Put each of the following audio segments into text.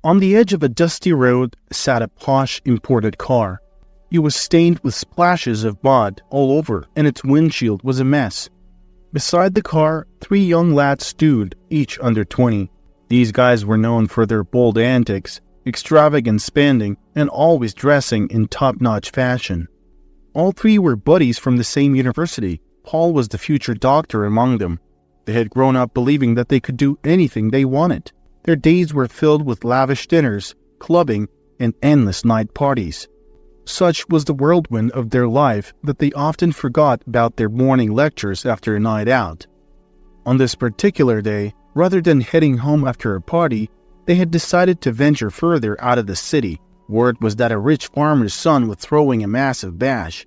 On the edge of a dusty road sat a posh imported car. It was stained with splashes of mud all over, and its windshield was a mess. Beside the car, 3 young lads stood, each under 20. These guys were known for their bold antics, extravagant spending, and always dressing in top-notch fashion. All 3 were buddies from the same university. Paul was the future doctor among them. They had grown up believing that they could do anything they wanted. Their days were filled with lavish dinners, clubbing, and endless night parties. Such was the whirlwind of their life that they often forgot about their morning lectures after a night out. On this particular day, rather than heading home after a party, they had decided to venture further out of the city. Word was that a rich farmer's son was throwing a massive bash.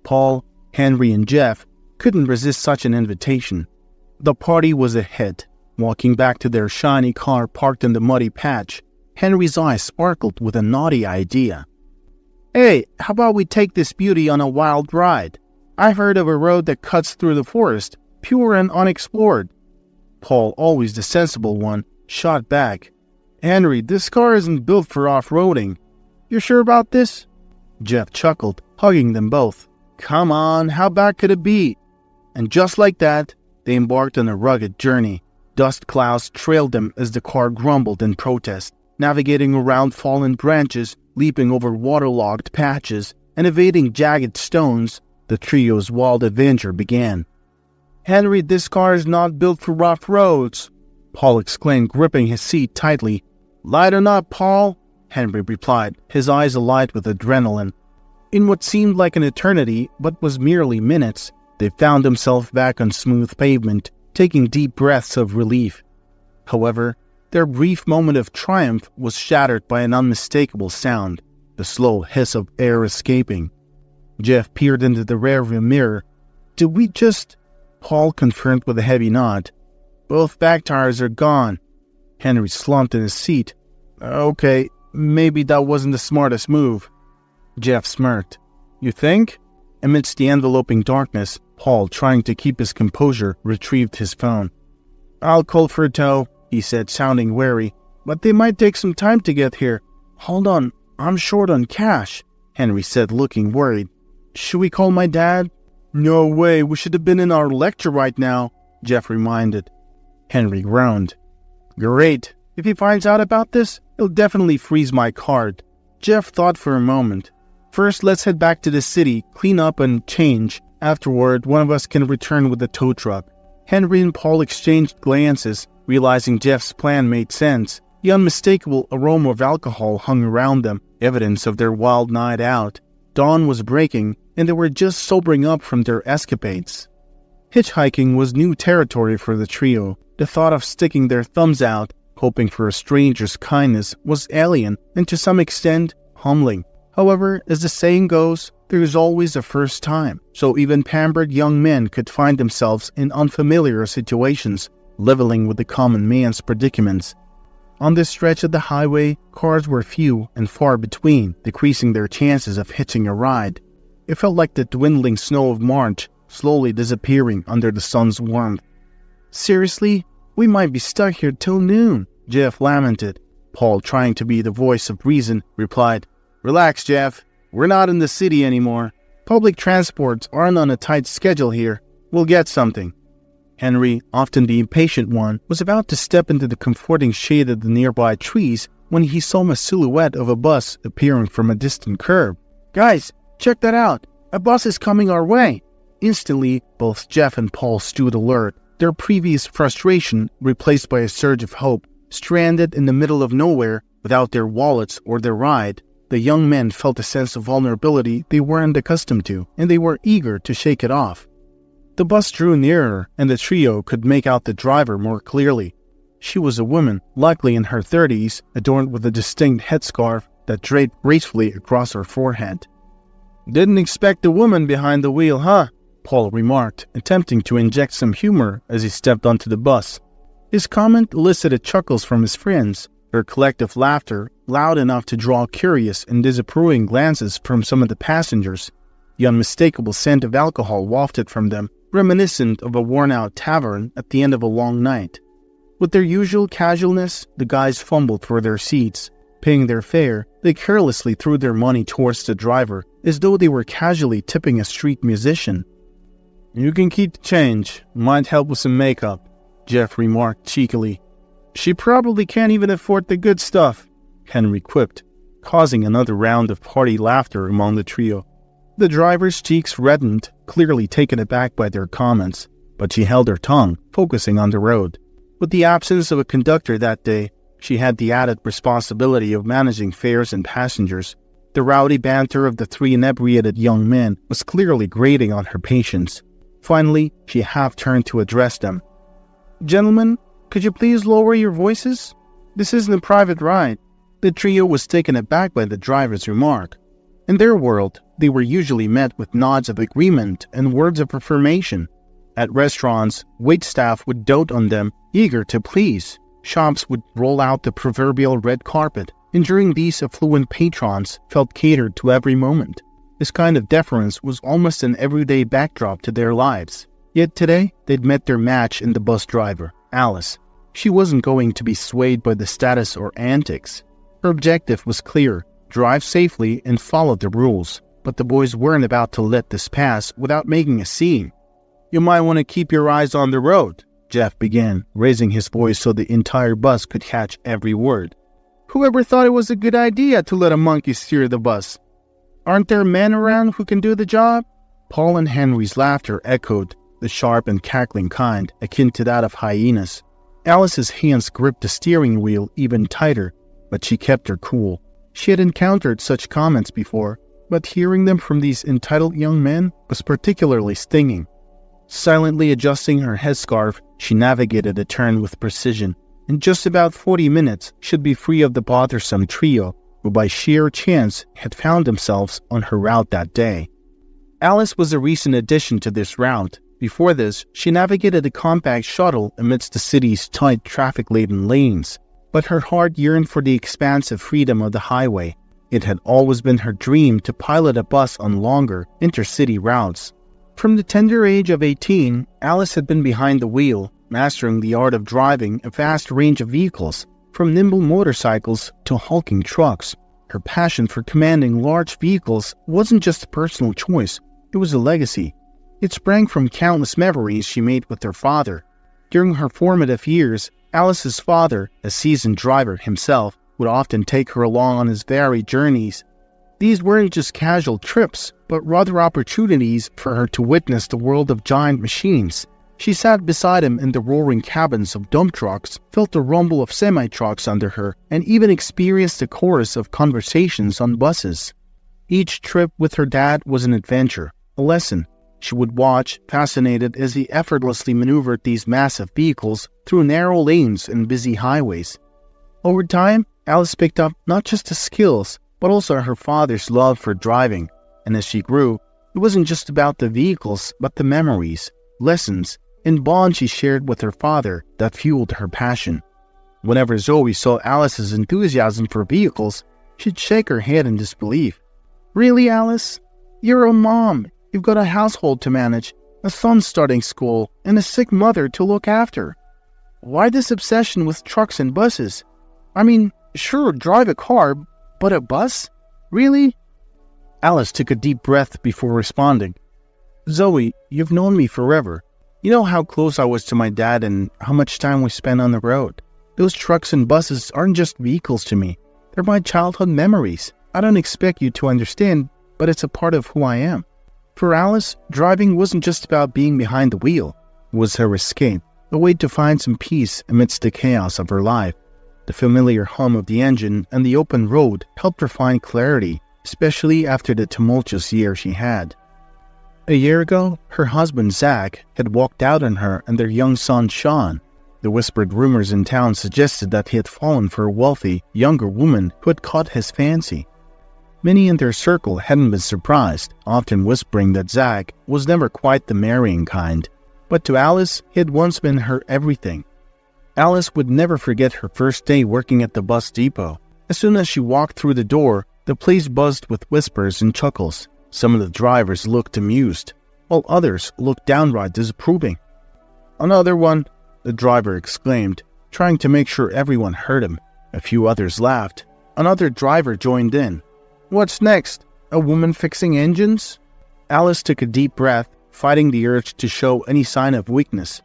Paul, Henry, and Jeff couldn't resist such an invitation. The party was a hit. Walking back to their shiny car parked in the muddy patch, Henry's eyes sparkled with a naughty idea. "Hey, how about we take this beauty on a wild ride? I heard of a road that cuts through the forest, pure and unexplored." Paul, always the sensible one, shot back. "Henry, this car isn't built for off-roading. You sure about this?" Jeff chuckled, hugging them both. "Come on, how bad could it be?" And just like that, they embarked on a rugged journey. Dust clouds trailed them as the car grumbled in protest, navigating around fallen branches, leaping over waterlogged patches, and evading jagged stones. The trio's wild adventure began. "Henry, this car is not built for rough roads," Paul exclaimed, gripping his seat tightly. "Lighten up, Paul," Henry replied, his eyes alight with adrenaline. In what seemed like an eternity, but was merely minutes, they found themselves back on smooth pavement, taking deep breaths of relief. However, their brief moment of triumph was shattered by an unmistakable sound, the slow hiss of air escaping. Jeff peered into the rearview mirror. "Did we just—" Paul confirmed with a heavy nod. "Both back tires are gone." Henry slumped in his seat. "Okay, maybe that wasn't the smartest move." Jeff smirked. "You think?" Amidst the enveloping darkness, Paul, trying to keep his composure, retrieved his phone. "I'll call for a tow," he said, sounding wary. "But they might take some time to get here." "Hold on, I'm short on cash," Henry said, looking worried. "Should we call my dad?" "No way, we should have been in our lecture right now," Jeff reminded. Henry groaned. "Great. If he finds out about this, he'll definitely freeze my card." Jeff thought for a moment. "First, let's head back to the city, clean up and change. Afterward, one of us can return with the tow truck." Henry and Paul exchanged glances, realizing Jeff's plan made sense. The unmistakable aroma of alcohol hung around them, evidence of their wild night out. Dawn was breaking, and they were just sobering up from their escapades. Hitchhiking was new territory for the trio. The thought of sticking their thumbs out, hoping for a stranger's kindness, was alien and to some extent humbling. However, as the saying goes, there is always a first time, so even pampered young men could find themselves in unfamiliar situations, leveling with the common man's predicaments. On this stretch of the highway, cars were few and far between, decreasing their chances of hitching a ride. It felt like the dwindling snow of March, slowly disappearing under the sun's warmth. "Seriously? We might be stuck here till noon," Jeff lamented. Paul, trying to be the voice of reason, replied, "Relax, Jeff. We're not in the city anymore. Public transports aren't on a tight schedule here. We'll get something." Henry, often the impatient one, was about to step into the comforting shade of the nearby trees when he saw a silhouette of a bus appearing from a distant curb. "Guys, check that out. A bus is coming our way." Instantly, both Jeff and Paul stood alert, their previous frustration replaced by a surge of hope. Stranded in the middle of nowhere, without their wallets or their ride, the young men felt a sense of vulnerability they weren't accustomed to, and they were eager to shake it off. The bus drew nearer, and the trio could make out the driver more clearly. She was a woman, likely in her 30s, adorned with a distinct headscarf that draped gracefully across her forehead. "Didn't expect a woman behind the wheel, huh?" Paul remarked, attempting to inject some humor as he stepped onto the bus. His comment elicited chuckles from his friends, their collective laughter loud enough to draw curious and disapproving glances from some of the passengers. The unmistakable scent of alcohol wafted from them, reminiscent of a worn-out tavern at the end of a long night. With their usual casualness, the guys fumbled for their seats. Paying their fare, they carelessly threw their money towards the driver, as though they were casually tipping a street musician. "You can keep the change. Might help with some makeup," Jeff remarked cheekily. "She probably can't even afford the good stuff," Henry quipped, causing another round of party laughter among the trio. The driver's cheeks reddened, clearly taken aback by their comments, but she held her tongue, focusing on the road. With the absence of a conductor that day, she had the added responsibility of managing fares and passengers. The rowdy banter of the three inebriated young men was clearly grating on her patience. Finally, she half-turned to address them. "Gentlemen, could you please lower your voices? This isn't a private ride." The trio was taken aback by the driver's remark. In their world, they were usually met with nods of agreement and words of affirmation. At restaurants, waitstaff would dote on them, eager to please. Shops would roll out the proverbial red carpet, and during these affluent patrons felt catered to every moment. This kind of deference was almost an everyday backdrop to their lives. Yet today, they'd met their match in the bus driver, Alice. She wasn't going to be swayed by the status or antics. Her objective was clear: drive safely and follow the rules. But the boys weren't about to let this pass without making a scene. "You might want to keep your eyes on the road," Jeff began, raising his voice so the entire bus could catch every word. "Whoever thought it was a good idea to let a monkey steer the bus? Aren't there men around who can do the job?" Paul and Henry's laughter echoed, the sharp and cackling kind, akin to that of hyenas. Alice's hands gripped the steering wheel even tighter, but she kept her cool. She had encountered such comments before, but hearing them from these entitled young men was particularly stinging. Silently adjusting her headscarf, she navigated the turn with precision. In just about 40 minutes, she'd be free of the bothersome trio, who by sheer chance had found themselves on her route that day. Alice was a recent addition to this route. Before this, she navigated a compact shuttle amidst the city's tight traffic-laden lanes. But her heart yearned for the expansive freedom of the highway. It had always been her dream to pilot a bus on longer, intercity routes. From the tender age of 18, Alice had been behind the wheel, mastering the art of driving a vast range of vehicles, from nimble motorcycles to hulking trucks. Her passion for commanding large vehicles wasn't just a personal choice, it was a legacy. It sprang from countless memories she made with her father. During her formative years, Alice's father, a seasoned driver himself, would often take her along on his varied journeys. These weren't just casual trips, but rather opportunities for her to witness the world of giant machines. She sat beside him in the roaring cabins of dump trucks, felt the rumble of semi-trucks under her, and even experienced the chorus of conversations on buses. Each trip with her dad was an adventure, a lesson. She would watch, fascinated as he effortlessly maneuvered these massive vehicles through narrow lanes and busy highways. Over time, Alice picked up not just the skills, but also her father's love for driving. And as she grew, it wasn't just about the vehicles, but the memories, lessons, and bonds she shared with her father that fueled her passion. Whenever Zoe saw Alice's enthusiasm for vehicles, she'd shake her head in disbelief. "Really, Alice? You're a mom. You've got a household to manage, a son starting school, and a sick mother to look after. Why this obsession with trucks and buses? I mean, sure, drive a car, but a bus? Really?" Alice took a deep breath before responding. "Zoe, you've known me forever. You know how close I was to my dad and how much time we spent on the road. Those trucks and buses aren't just vehicles to me. They're my childhood memories. I don't expect you to understand, but it's a part of who I am." For Alice, driving wasn't just about being behind the wheel. It was her escape, a way to find some peace amidst the chaos of her life. The familiar hum of the engine and the open road helped her find clarity, especially after the tumultuous year she had. A year ago, her husband Zach had walked out on her and their young son Sean. The whispered rumors in town suggested that he had fallen for a wealthy, younger woman who had caught his fancy. Many in their circle hadn't been surprised, often whispering that Zach was never quite the marrying kind. But to Alice, he had once been her everything. Alice would never forget her first day working at the bus depot. As soon as she walked through the door, the place buzzed with whispers and chuckles. Some of the drivers looked amused, while others looked downright disapproving. "Another one," the driver exclaimed, trying to make sure everyone heard him. A few others laughed. Another driver joined in. "What's next? A woman fixing engines?" Alice took a deep breath, fighting the urge to show any sign of weakness.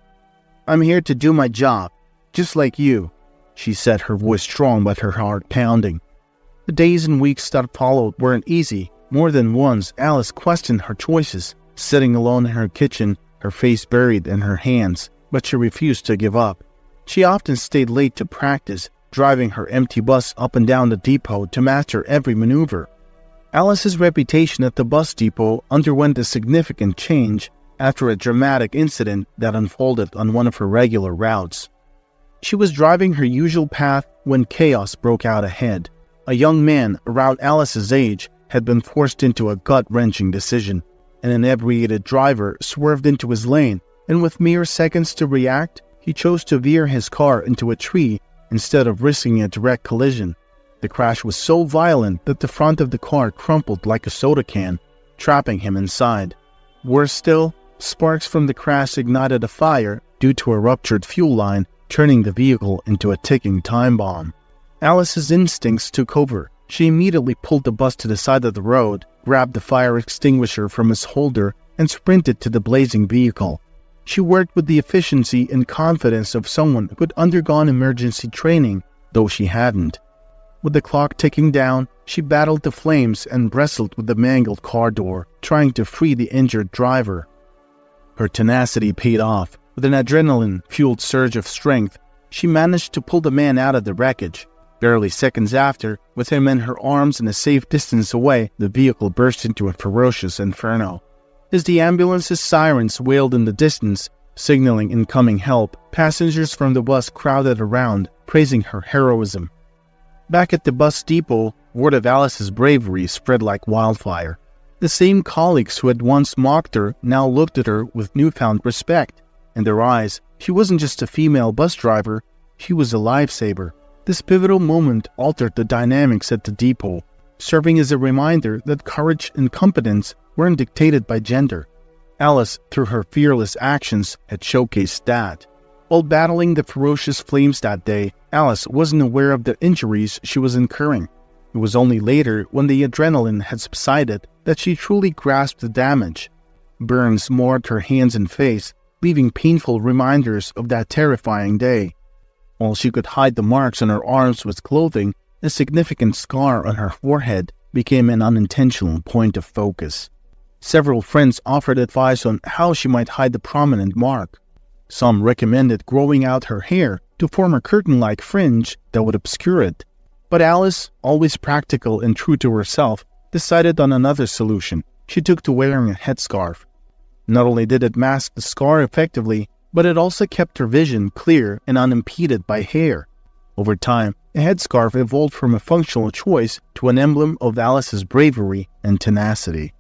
"I'm here to do my job, just like you," she said, her voice strong but her heart pounding. The days and weeks that followed weren't easy. More than once, Alice questioned her choices, sitting alone in her kitchen, her face buried in her hands, but she refused to give up. She often stayed late to practice, driving her empty bus up and down the depot to master every maneuver. Alice's reputation at the bus depot underwent a significant change after a dramatic incident that unfolded on one of her regular routes. She was driving her usual path when chaos broke out ahead. A young man around Alice's age had been forced into a gut-wrenching decision. An inebriated driver swerved into his lane, and with mere seconds to react, he chose to veer his car into a tree instead of risking a direct collision. The crash was so violent that the front of the car crumpled like a soda can, trapping him inside. Worse still, sparks from the crash ignited a fire due to a ruptured fuel line, turning the vehicle into a ticking time bomb. Alice's instincts took over. She immediately pulled the bus to the side of the road, grabbed the fire extinguisher from its holder, and sprinted to the blazing vehicle. She worked with the efficiency and confidence of someone who had undergone emergency training, though she hadn't. With the clock ticking down, she battled the flames and wrestled with the mangled car door, trying to free the injured driver. Her tenacity paid off. With an adrenaline-fueled surge of strength, she managed to pull the man out of the wreckage. Barely seconds after, with him in her arms and a safe distance away, the vehicle burst into a ferocious inferno. As the ambulance's sirens wailed in the distance, signaling incoming help, passengers from the bus crowded around, praising her heroism. Back at the bus depot, word of Alice's bravery spread like wildfire. The same colleagues who had once mocked her now looked at her with newfound respect. In their eyes, she wasn't just a female bus driver, she was a lifesaver. This pivotal moment altered the dynamics at the depot, serving as a reminder that courage and competence weren't dictated by gender. Alice, through her fearless actions, had showcased that. While battling the ferocious flames that day, Alice wasn't aware of the injuries she was incurring. It was only later, when the adrenaline had subsided, that she truly grasped the damage. Burns marred her hands and face, leaving painful reminders of that terrifying day. While she could hide the marks on her arms with clothing, a significant scar on her forehead became an unintentional point of focus. Several friends offered advice on how she might hide the prominent mark. Some recommended growing out her hair to form a curtain-like fringe that would obscure it. But Alice, always practical and true to herself, decided on another solution. She took to wearing a headscarf. Not only did it mask the scar effectively, but it also kept her vision clear and unimpeded by hair. Over time, a headscarf evolved from a functional choice to an emblem of Alice's bravery and tenacity.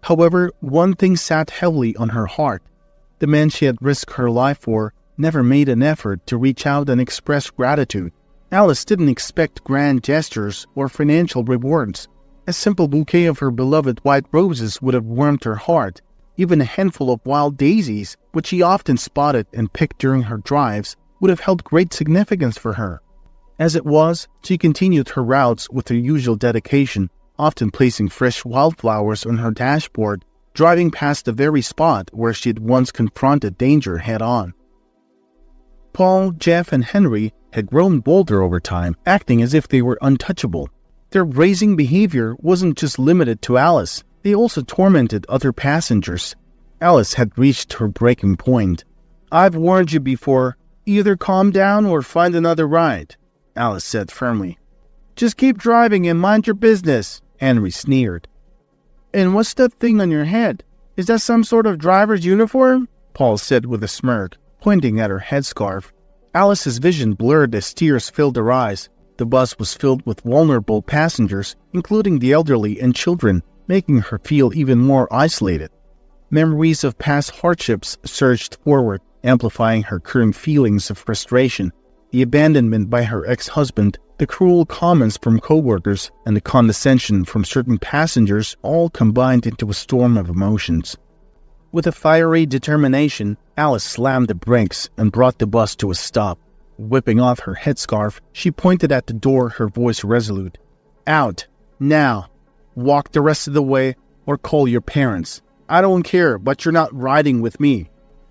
However, one thing sat heavily on her heart. The man she had risked her life for never made an effort to reach out and express gratitude. Alice didn't expect grand gestures or financial rewards. A simple bouquet of her beloved white roses would have warmed her heart. Even a handful of wild daisies, which she often spotted and picked during her drives, would have held great significance for her. As it was, she continued her routes with her usual dedication, often placing fresh wildflowers on her dashboard, driving past the very spot where she had once confronted danger head-on. Paul, Jeff, and Henry had grown bolder over time, acting as if they were untouchable. Their brazen behavior wasn't just limited to Alice. They also tormented other passengers. Alice had reached her breaking point. "I've warned you before. Either calm down or find another ride," Alice said firmly. "Just keep driving and mind your business," Henry sneered. "And what's that thing on your head? Is that some sort of driver's uniform?" Paul said with a smirk, pointing at her headscarf. Alice's vision blurred as tears filled her eyes. The bus was filled with vulnerable passengers, including the elderly and children, making her feel even more isolated. Memories of past hardships surged forward, amplifying her current feelings of frustration. The abandonment by her ex-husband, the cruel comments from co-workers, and the condescension from certain passengers all combined into a storm of emotions. With a fiery determination, Alice slammed the brakes and brought the bus to a stop. Whipping off her headscarf, she pointed at the door, her voice resolute. "Out. Now. Walk the rest of the way or call your parents. I don't care, but you're not riding with me."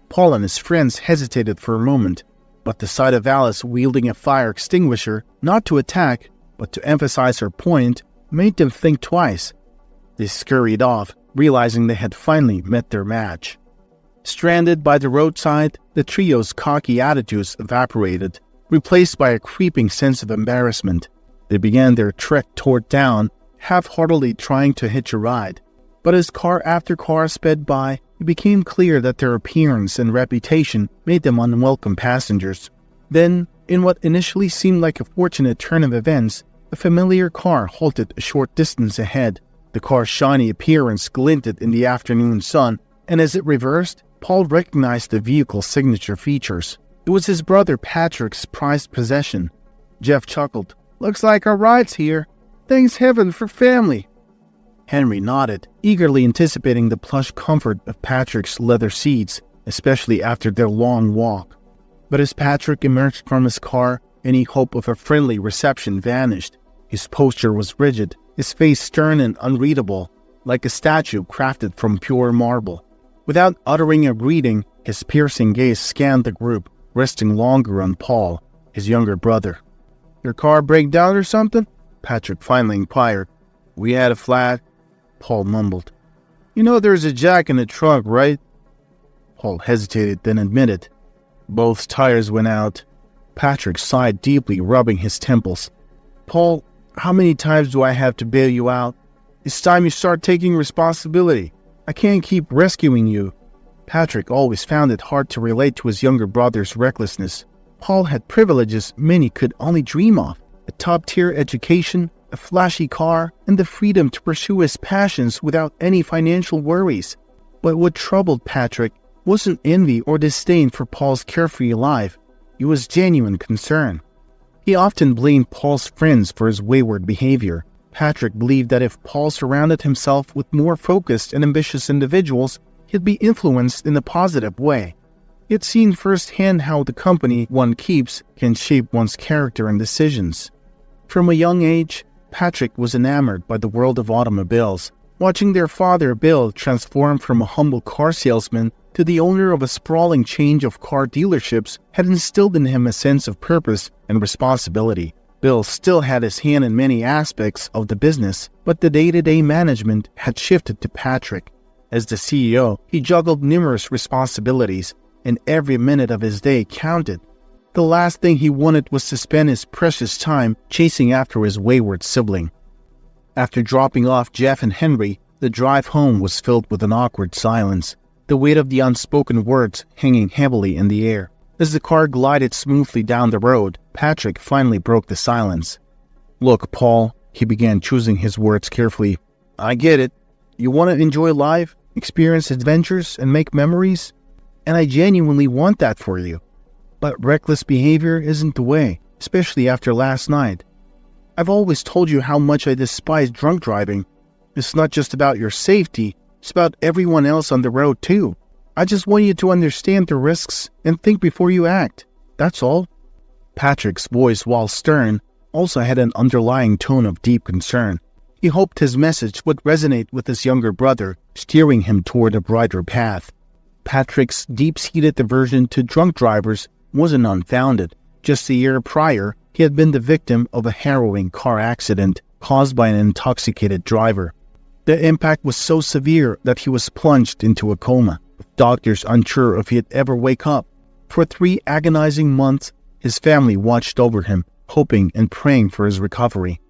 Paul and his friends hesitated for a moment, but the sight of Alice wielding a fire extinguisher, not to attack, but to emphasize her point, made them think twice. They scurried off, realizing they had finally met their match. Stranded by the roadside, the trio's cocky attitudes evaporated, replaced by a creeping sense of embarrassment. They began their trek toward town, half-heartedly trying to hitch a ride. But as car after car sped by, it became clear that their appearance and reputation made them unwelcome passengers. Then, in what initially seemed like a fortunate turn of events, a familiar car halted a short distance ahead. The car's shiny appearance glinted in the afternoon sun, and as it reversed, Paul recognized the vehicle's signature features. It was his brother Patrick's prized possession. Jeff chuckled. "Looks like our ride's here. Thanks heaven for family." Henry nodded, eagerly anticipating the plush comfort of Patrick's leather seats, especially after their long walk. But as Patrick emerged from his car, any hope of a friendly reception vanished. His posture was rigid, his face stern and unreadable, like a statue crafted from pure marble. Without uttering a greeting, his piercing gaze scanned the group, resting longer on Paul, his younger brother. "Your car break down or something?" Patrick finally inquired. "We had a flat," Paul mumbled. "You know there's a jack in the trunk, right?" Paul hesitated, then admitted. "Both tires went out." Patrick sighed deeply, rubbing his temples. "Paul, how many times do I have to bail you out? It's time you start taking responsibility. I can't keep rescuing you." Patrick always found it hard to relate to his younger brother's recklessness. Paul had privileges many could only dream of: a top-tier education, a flashy car, and the freedom to pursue his passions without any financial worries. But what troubled Patrick wasn't envy or disdain for Paul's carefree life. It was genuine concern. He often blamed Paul's friends for his wayward behavior. Patrick believed that if Paul surrounded himself with more focused and ambitious individuals, he'd be influenced in a positive way. He had seen firsthand how the company one keeps can shape one's character and decisions. From a young age, Patrick was enamored by the world of automobiles. Watching their father, Bill, transform from a humble car salesman to the owner of a sprawling chain of car dealerships had instilled in him a sense of purpose and responsibility. Bill still had his hand in many aspects of the business, but the day-to-day management had shifted to Patrick. As the CEO, he juggled numerous responsibilities, and every minute of his day counted. The last thing he wanted was to spend his precious time chasing after his wayward sibling. After dropping off Jeff and Henry, the drive home was filled with an awkward silence, the weight of the unspoken words hanging heavily in the air. As the car glided smoothly down the road, Patrick finally broke the silence. "Look, Paul," he began, choosing his words carefully. "I get it. You want to enjoy life, experience adventures, and make memories? And I genuinely want that for you. But reckless behavior isn't the way, especially after last night. I've always told you how much I despise drunk driving. It's not just about your safety, it's about everyone else on the road too. I just want you to understand the risks and think before you act. That's all." Patrick's voice, while stern, also had an underlying tone of deep concern. He hoped his message would resonate with his younger brother, steering him toward a brighter path. Patrick's deep-seated aversion to drunk drivers wasn't unfounded. Just a year prior, he had been the victim of a harrowing car accident caused by an intoxicated driver. The impact was so severe that he was plunged into a coma, with doctors unsure if he'd ever wake up. For 3 agonizing months, his family watched over him, hoping and praying for his recovery.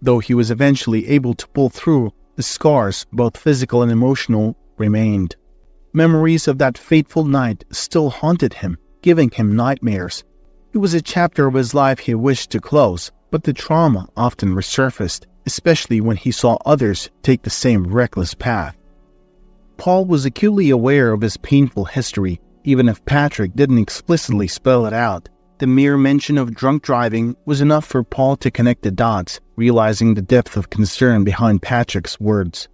Though he was eventually able to pull through, the scars, both physical and emotional, remained. Memories of that fateful night still haunted him, giving him nightmares. It was a chapter of his life he wished to close, but the trauma often resurfaced, especially when he saw others take the same reckless path. Paul was acutely aware of his painful history, even if Patrick didn't explicitly spell it out. The mere mention of drunk driving was enough for Paul to connect the dots, realizing the depth of concern behind Patrick's words.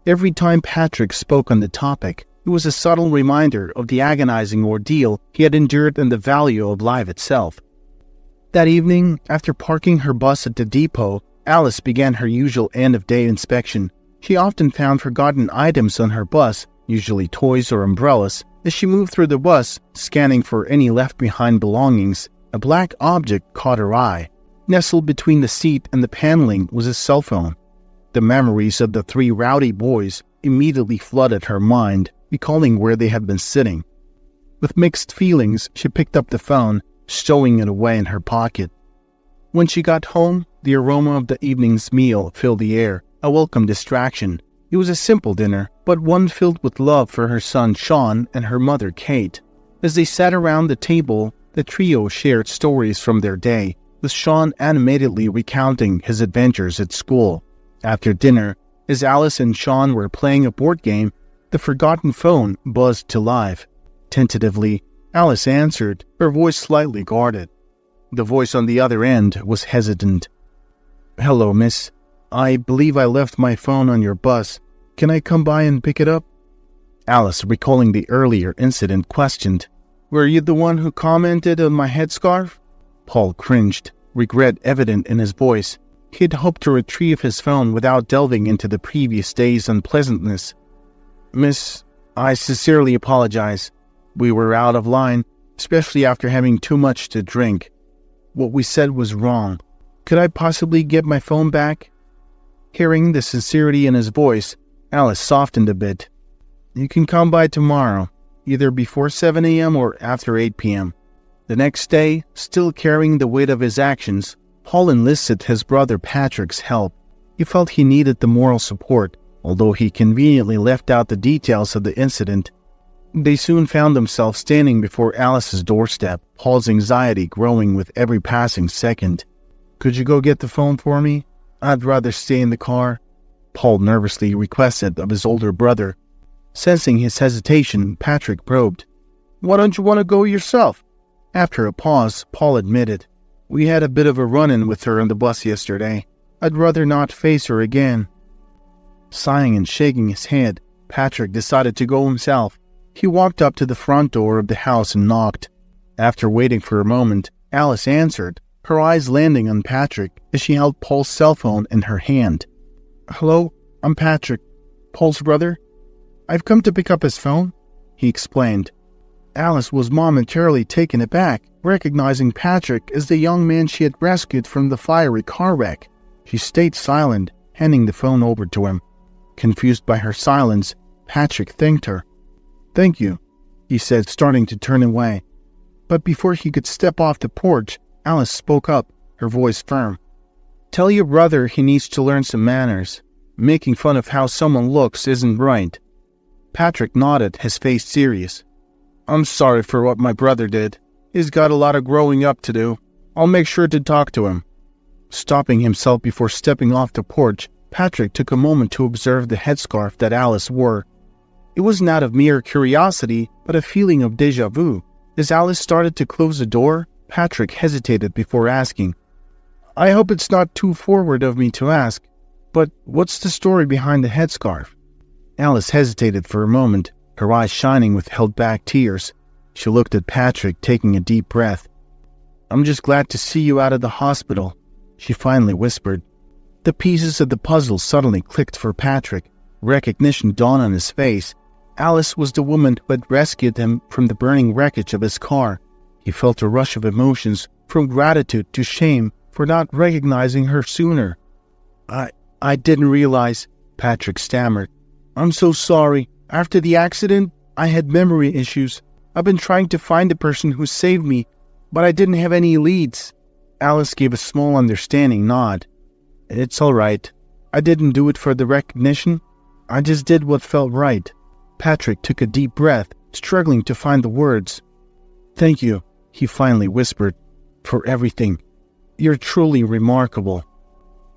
Every time Patrick spoke on the topic, it was a subtle reminder of the agonizing ordeal he had endured and the value of life itself. That evening, after parking her bus at the depot, Alice began her usual end-of-day inspection. She often found forgotten items on her bus, usually toys or umbrellas. As she moved through the bus, scanning for any left-behind belongings, a black object caught her eye. Nestled between the seat and the paneling was a cell phone. The memories of the three rowdy boys immediately flooded her mind, recalling where they had been sitting. With mixed feelings, she picked up the phone, stowing it away in her pocket. When she got home, the aroma of the evening's meal filled the air, a welcome distraction. It was a simple dinner, but one filled with love for her son Sean and her mother Kate. As they sat around the table, the trio shared stories from their day, with Sean animatedly recounting his adventures at school. After dinner, as Alice and Sean were playing a board game, the forgotten phone buzzed to life. Tentatively, Alice answered, her voice slightly guarded. The voice on the other end was hesitant. "Hello, miss. I believe I left my phone on your bus. Can I come by and pick it up?" Alice, recalling the earlier incident, questioned, "Were you the one who commented on my headscarf?" Paul cringed, regret evident in his voice. He had hoped to retrieve his phone without delving into the previous day's unpleasantness. "Miss, I sincerely apologize. We were out of line, especially after having too much to drink. What we said was wrong. Could I possibly get my phone back?" Hearing the sincerity in his voice, Alice softened a bit. "You can come by tomorrow, either before 7 a.m. or after 8 p.m. The next day, still carrying the weight of his actions, Paul enlisted his brother Patrick's help. He felt he needed the moral support, although he conveniently left out the details of the incident. They soon found themselves standing before Alice's doorstep, Paul's anxiety growing with every passing second. "Could you go get the phone for me? I'd rather stay in the car," Paul nervously requested of his older brother. Sensing his hesitation, Patrick probed, "Why don't you want to go yourself?" After a pause, Paul admitted, "We had a bit of a run-in with her on the bus yesterday. I'd rather not face her again." Sighing and shaking his head, Patrick decided to go himself. He walked up to the front door of the house and knocked. After waiting for a moment, Alice answered, her eyes landing on Patrick as she held Paul's cell phone in her hand. "Hello, I'm Patrick, Paul's brother. I've come to pick up his phone," he explained. Alice was momentarily taken aback, recognizing Patrick as the young man she had rescued from the fiery car wreck. She stayed silent, handing the phone over to him. Confused by her silence, Patrick thanked her. "Thank you," he said, starting to turn away. But before he could step off the porch, Alice spoke up, her voice firm. "Tell your brother he needs to learn some manners. Making fun of how someone looks isn't right." Patrick nodded, his face serious. "I'm sorry for what my brother did. He's got a lot of growing up to do. I'll make sure to talk to him." Stopping himself before stepping off the porch, Patrick took a moment to observe the headscarf that Alice wore. It was not of mere curiosity, but a feeling of déjà vu. As Alice started to close the door, Patrick hesitated before asking, "I hope it's not too forward of me to ask, but what's the story behind the headscarf?" Alice hesitated for a moment, her eyes shining with held-back tears. She looked at Patrick, taking a deep breath. "I'm just glad to see you out of the hospital," she finally whispered. The pieces of the puzzle suddenly clicked for Patrick. Recognition dawned on his face. Alice was the woman who had rescued him from the burning wreckage of his car. He felt a rush of emotions, from gratitude to shame for not recognizing her sooner. I didn't realize," Patrick stammered. "I'm so sorry. After the accident, I had memory issues. I've been trying to find the person who saved me, but I didn't have any leads." Alice gave a small understanding nod. "It's all right. I didn't do it for the recognition. I just did what felt right." Patrick took a deep breath, struggling to find the words. "Thank you," he finally whispered, "for everything. You're truly remarkable."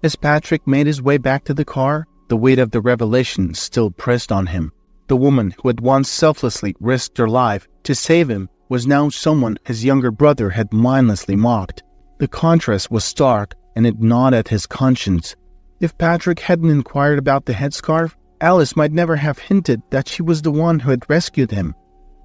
As Patrick made his way back to the car, the weight of the revelation still pressed on him. The woman who had once selflessly risked her life to save him was now someone his younger brother had mindlessly mocked. The contrast was stark, and it gnawed at his conscience. If Patrick hadn't inquired about the headscarf, Alice might never have hinted that she was the one who had rescued him.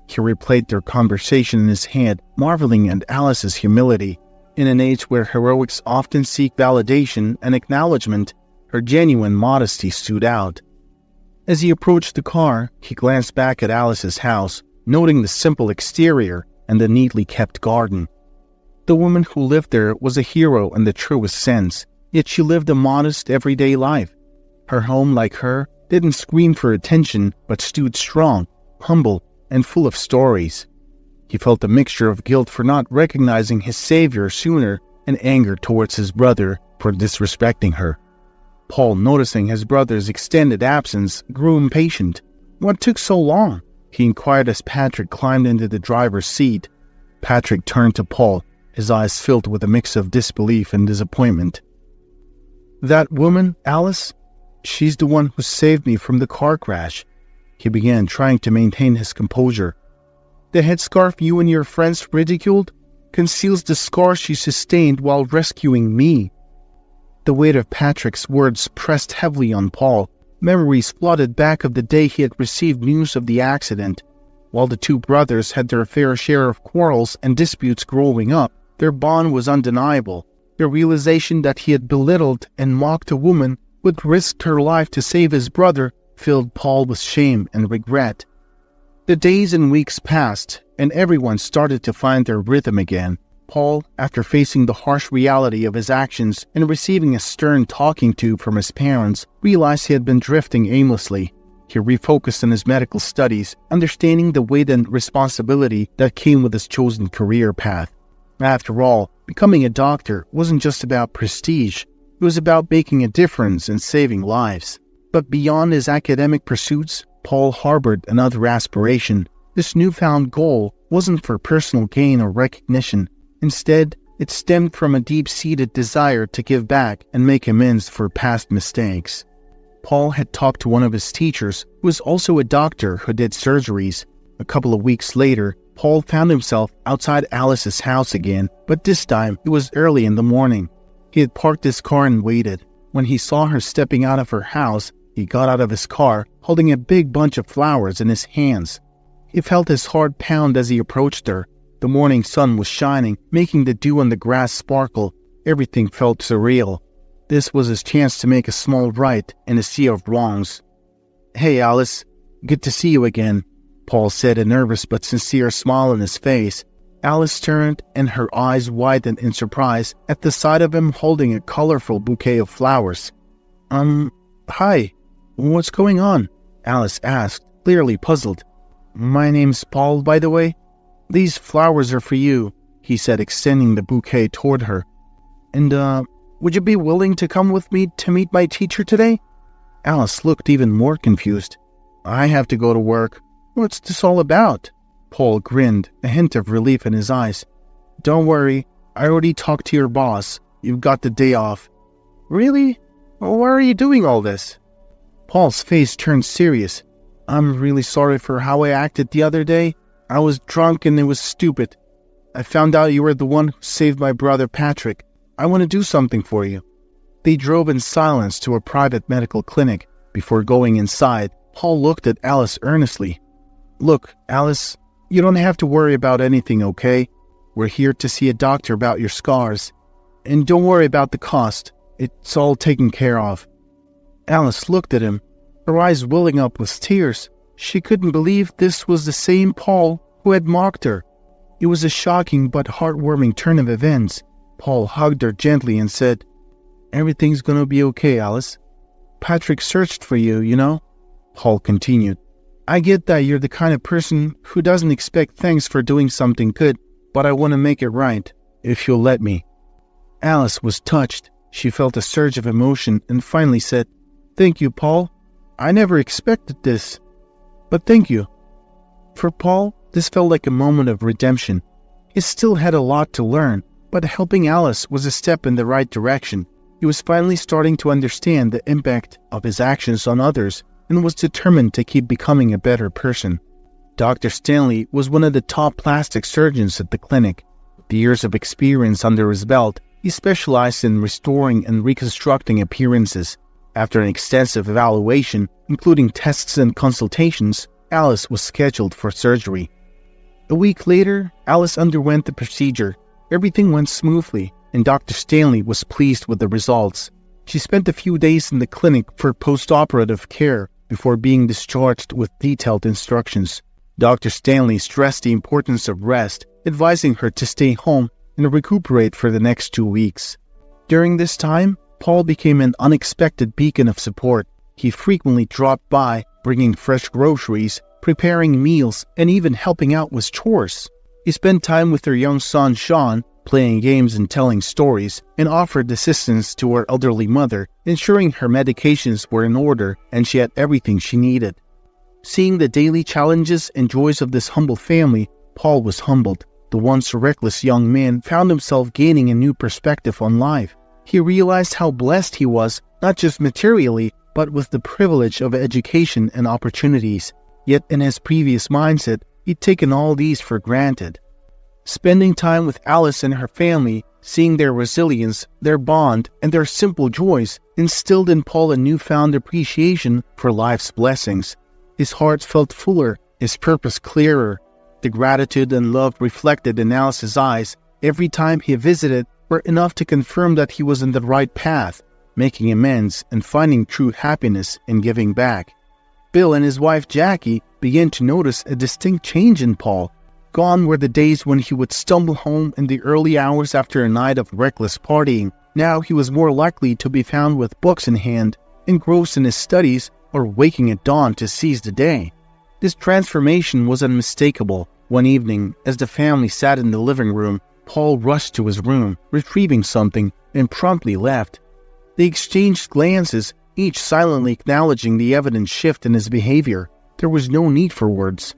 He replayed their conversation in his head, marveling at Alice's humility. In an age where heroics often seek validation and acknowledgement, her genuine modesty stood out. As he approached the car, he glanced back at Alice's house, noting the simple exterior and the neatly kept garden. The woman who lived there was a hero in the truest sense, yet she lived a modest, everyday life. Her home, like her, didn't scream for attention, but stood strong, humble, and full of stories. He felt a mixture of guilt for not recognizing his savior sooner and anger towards his brother for disrespecting her. Paul, noticing his brother's extended absence, grew impatient. "What took so long?" he inquired as Patrick climbed into the driver's seat. Patrick turned to Paul, his eyes filled with a mix of disbelief and disappointment. "That woman, Alice? She's the one who saved me from the car crash," he began, trying to maintain his composure. "The headscarf you and your friends ridiculed conceals the scar she sustained while rescuing me." The weight of Patrick's words pressed heavily on Paul. Memories flooded back of the day he had received news of the accident. While the two brothers had their fair share of quarrels and disputes growing up, their bond was undeniable. The realization that he had belittled and mocked a woman who had risked her life to save his brother filled Paul with shame and regret. The days and weeks passed, and everyone started to find their rhythm again. Paul, after facing the harsh reality of his actions and receiving a stern talking to from his parents, realized he had been drifting aimlessly. He refocused on his medical studies, understanding the weight and responsibility that came with his chosen career path. After all, becoming a doctor wasn't just about prestige, it was about making a difference and saving lives. But beyond his academic pursuits, Paul harbored another aspiration. This newfound goal wasn't for personal gain or recognition. Instead, it stemmed from a deep-seated desire to give back and make amends for past mistakes. Paul had talked to one of his teachers, who was also a doctor who did surgeries. A couple of weeks later, Paul found himself outside Alice's house again, but this time it was early in the morning. He had parked his car and waited. When he saw her stepping out of her house, he got out of his car, holding a big bunch of flowers in his hands. He felt his heart pound as he approached her. The morning sun was shining, making the dew on the grass sparkle. Everything felt surreal. This was his chance to make a small right in a sea of wrongs. "Hey, Alice. Good to see you again," Paul said, a nervous but sincere smile on his face. Alice turned, and her eyes widened in surprise at the sight of him holding a colorful bouquet of flowers. Hi. What's going on?" Alice asked, clearly puzzled. "My name's Paul, by the way. These flowers are for you," he said, extending the bouquet toward her. "And, would you be willing to come with me to meet my teacher today?" Alice looked even more confused. "I have to go to work. What's this all about?" Paul grinned, a hint of relief in his eyes. "Don't worry, I already talked to your boss. You've got the day off." "Really? Why are you doing all this?" Paul's face turned serious. "I'm really sorry for how I acted the other day. I was drunk and it was stupid. I found out you were the one who saved my brother Patrick. I want to do something for you." They drove in silence to a private medical clinic. Before going inside, Paul looked at Alice earnestly. "Look, Alice, you don't have to worry about anything, okay? We're here to see a doctor about your scars. And don't worry about the cost. It's all taken care of." Alice looked at him, her eyes welling up with tears. She couldn't believe this was the same Paul who had mocked her. It was a shocking but heartwarming turn of events. Paul hugged her gently and said, "Everything's gonna be okay, Alice. Patrick searched for you, you know?" Paul continued, "I get that you're the kind of person who doesn't expect thanks for doing something good, but I want to make it right, if you'll let me." Alice was touched. She felt a surge of emotion and finally said, "Thank you, Paul. I never expected this. But thank you." For Paul, this felt like a moment of redemption. He still had a lot to learn, but helping Alice was a step in the right direction. He was finally starting to understand the impact of his actions on others and was determined to keep becoming a better person. Dr. Stanley was one of the top plastic surgeons at the clinic. With the years of experience under his belt, he specialized in restoring and reconstructing appearances. After an extensive evaluation, including tests and consultations, Alice was scheduled for surgery. A week later, Alice underwent the procedure. Everything went smoothly, and Dr. Stanley was pleased with the results. She spent a few days in the clinic for post-operative care before being discharged with detailed instructions. Dr. Stanley stressed the importance of rest, advising her to stay home and recuperate for the next 2 weeks. During this time, Paul became an unexpected beacon of support. He frequently dropped by, bringing fresh groceries, preparing meals, and even helping out with chores. He spent time with their young son Sean, playing games and telling stories, and offered assistance to her elderly mother, ensuring her medications were in order and she had everything she needed. Seeing the daily challenges and joys of this humble family, Paul was humbled. The once reckless young man found himself gaining a new perspective on life. He realized how blessed he was, not just materially, but with the privilege of education and opportunities. Yet in his previous mindset, he'd taken all these for granted. Spending time with Alice and her family, seeing their resilience, their bond, and their simple joys instilled in Paul a newfound appreciation for life's blessings. His heart felt fuller, his purpose clearer. The gratitude and love reflected in Alice's eyes every time he visited were enough to confirm that he was on the right path, making amends and finding true happiness in giving back. Bill and his wife Jackie began to notice a distinct change in Paul. Gone were the days when he would stumble home in the early hours after a night of reckless partying. Now he was more likely to be found with books in hand, engrossed in his studies, or waking at dawn to seize the day. This transformation was unmistakable. One evening, as the family sat in the living room, Paul rushed to his room, retrieving something, and promptly left. They exchanged glances, each silently acknowledging the evident shift in his behavior. There was no need for words.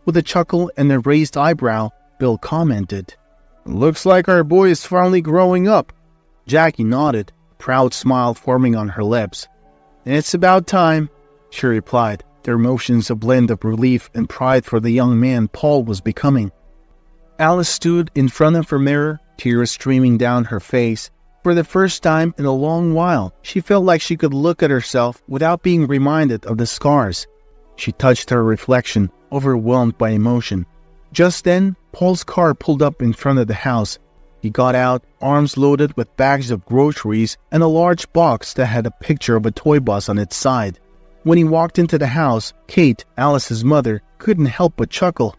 With a chuckle and a raised eyebrow, Bill commented, "Looks like our boy is finally growing up." Jackie nodded, a proud smile forming on her lips. "It's about time," she replied, their emotions a blend of relief and pride for the young man Paul was becoming. Alice stood in front of her mirror, tears streaming down her face. For the first time in a long while, she felt like she could look at herself without being reminded of the scars. She touched her reflection, overwhelmed by emotion. Just then, Paul's car pulled up in front of the house. He got out, arms loaded with bags of groceries and a large box that had a picture of a toy bus on its side. When he walked into the house, Kate, Alice's mother, couldn't help but chuckle.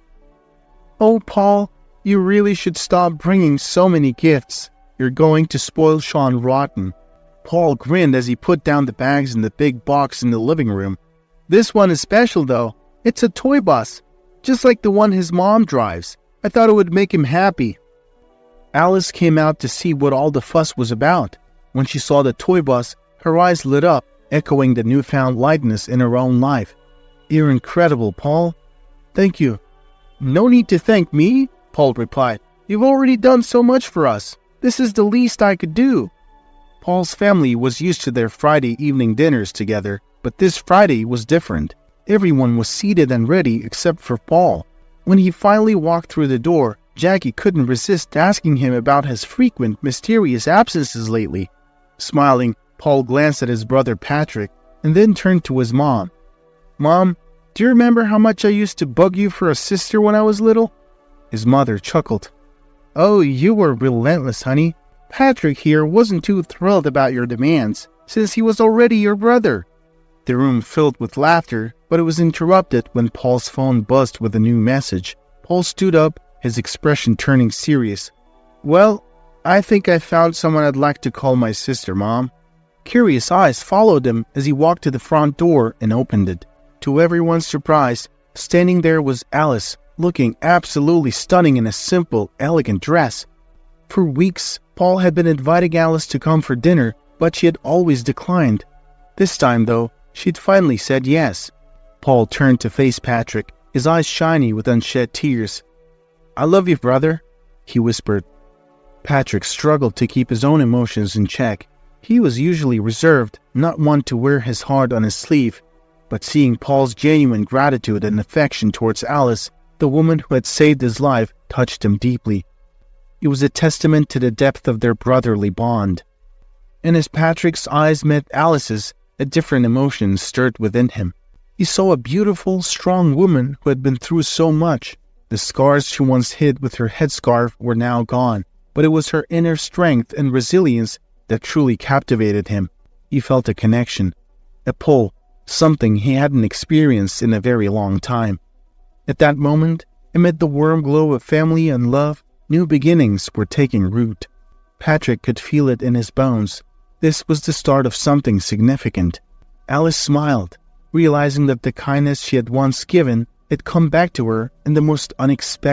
"Oh, Paul, you really should stop bringing so many gifts. You're going to spoil Sean rotten." Paul grinned as he put down the bags in the big box in the living room. "This one is special, though. It's a toy bus, just like the one his mom drives. I thought it would make him happy." Alice came out to see what all the fuss was about. When she saw the toy bus, her eyes lit up, echoing the newfound lightness in her own life. "You're incredible, Paul." "Thank you." "No need to thank me," Paul replied. "You've already done so much for us. This is the least I could do." Paul's family was used to their Friday evening dinners together, but this Friday was different. Everyone was seated and ready except for Paul. When he finally walked through the door, Jackie couldn't resist asking him about his frequent, mysterious absences lately. Smiling, Paul glanced at his brother Patrick and then turned to his mom. "Mom, do you remember how much I used to bug you for a sister when I was little?" His mother chuckled. "Oh, you were relentless, honey. Patrick here wasn't too thrilled about your demands, since he was already your brother." The room filled with laughter, but it was interrupted when Paul's phone buzzed with a new message. Paul stood up, his expression turning serious. "Well, I think I found someone I'd like to call my sister, Mom." Curious eyes followed him as he walked to the front door and opened it. To everyone's surprise, standing there was Alice, looking absolutely stunning in a simple, elegant dress. For weeks, Paul had been inviting Alice to come for dinner, but she had always declined. This time, though, she'd finally said yes. Paul turned to face Patrick, his eyes shiny with unshed tears. "I love you, brother," he whispered. Patrick struggled to keep his own emotions in check. He was usually reserved, not one to wear his heart on his sleeve, but seeing Paul's genuine gratitude and affection towards Alice, the woman who had saved his life, touched him deeply. It was a testament to the depth of their brotherly bond. And as Patrick's eyes met Alice's, a different emotion stirred within him. He saw a beautiful, strong woman who had been through so much. The scars she once hid with her headscarf were now gone. but it was her inner strength and resilience that truly captivated him. He felt a connection, a pull, something he hadn't experienced in a very long time. At that moment, amid the warm glow of family and love, new beginnings were taking root. Patrick could feel it in his bones. This was the start of something significant. Alice smiled, realizing that the kindness she had once given had come back to her in the most unexpected